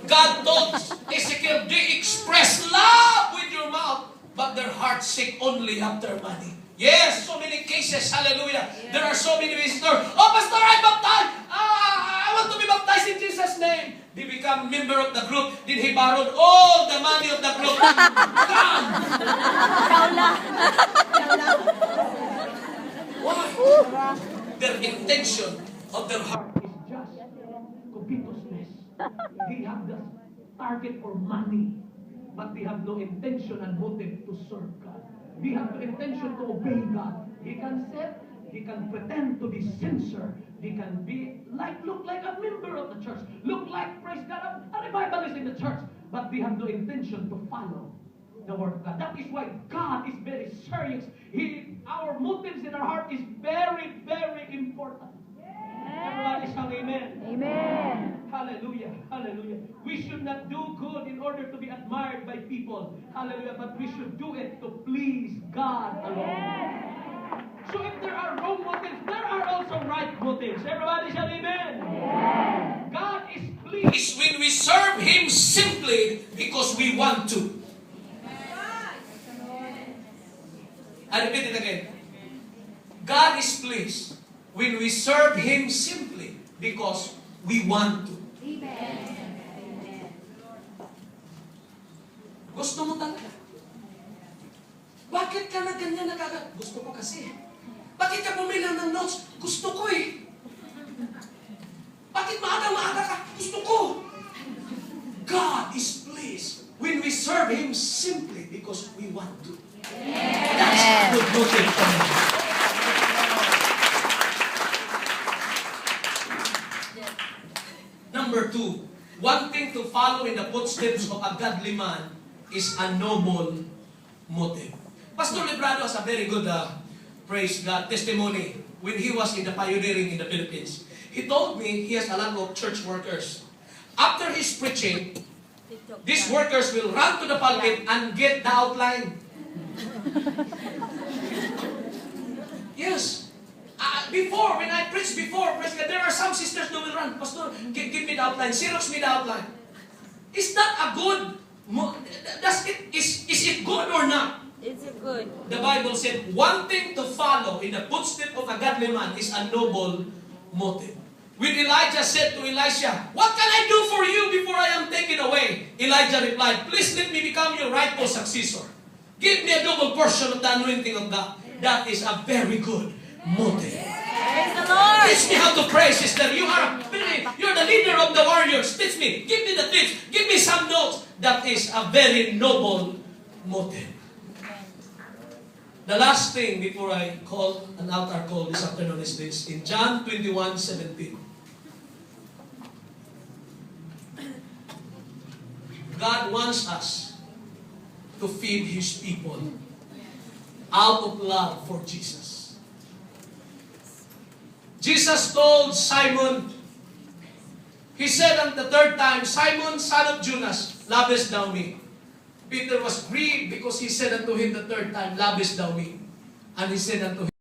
God told Ezekiel, they express love with your mouth, but their hearts seek only after money. Yes, so many cases, hallelujah. There are so many visitors. Oh, Pastor, I baptized. I want to be baptized in Jesus' name. They become member of the group. Then he borrowed all the money of the group. Gone. Why? Their intention of their heart is just covetousness. They have the target for money, but they have no intention and motive to serve God. They have no intention to obey God. He can say, he can pretend to be sincere. He can be look like a member of the church. Look like, praise God, a revivalist in the church. But they have no intention to follow the word of God. That is why God is very serious. Our motives in our heart is very, very important. Everybody shout amen. Amen. Hallelujah. Hallelujah. We should not do good in order to be admired by people. Hallelujah. But we should do it to please God alone. So if there are wrong motives, there are also right motives. Everybody shout amen. God is pleased when we serve Him simply because we want to. I repeat it again. God is pleased when we serve Him simply because we want to. Gusto mo talaga? Bakit ka na ganyan nagagawin? Gusto ko kasi. Bakit ka bumila ng notes? Gusto ko eh. Bakit maaga ka? Gusto ko. God is pleased when we serve Him simply because we want to. That's a good motive for me. Number 2, wanting to follow in the footsteps of a godly man is a noble motive. Pastor Librado has a very good, praise God, testimony when he was in the pioneering in the Philippines. He told me he has a lot of church workers. After his preaching, these workers will run to the pulpit and get the outline. Yes. Before, when I preached before, there are some sisters who will run. Pastor, give me the outline. Xerox me the outline. Is that a good? Is it good or not? Is it good? The Bible said, wanting to follow in the footsteps of a godly man is a noble motive. When Elijah said to Elisha, what can I do for you before I am taken away? Elijah replied, please let me become your rightful successor. Give me a double portion of the anointing of God. That is a very good motive. Praise the Lord. Teach me how to pray, sister. You're the leader of the warriors. Teach me. Give me the tips. Give me some notes. That is a very noble motive. The last thing before I call an altar call this afternoon is this. In John 21:17. God wants us to feed His people out of love for Jesus. Jesus told Simon, He said on the third time, Simon, son of Jonas, lovest thou me? Peter was grieved because he said unto him the third time, lovest thou me? And he said unto him,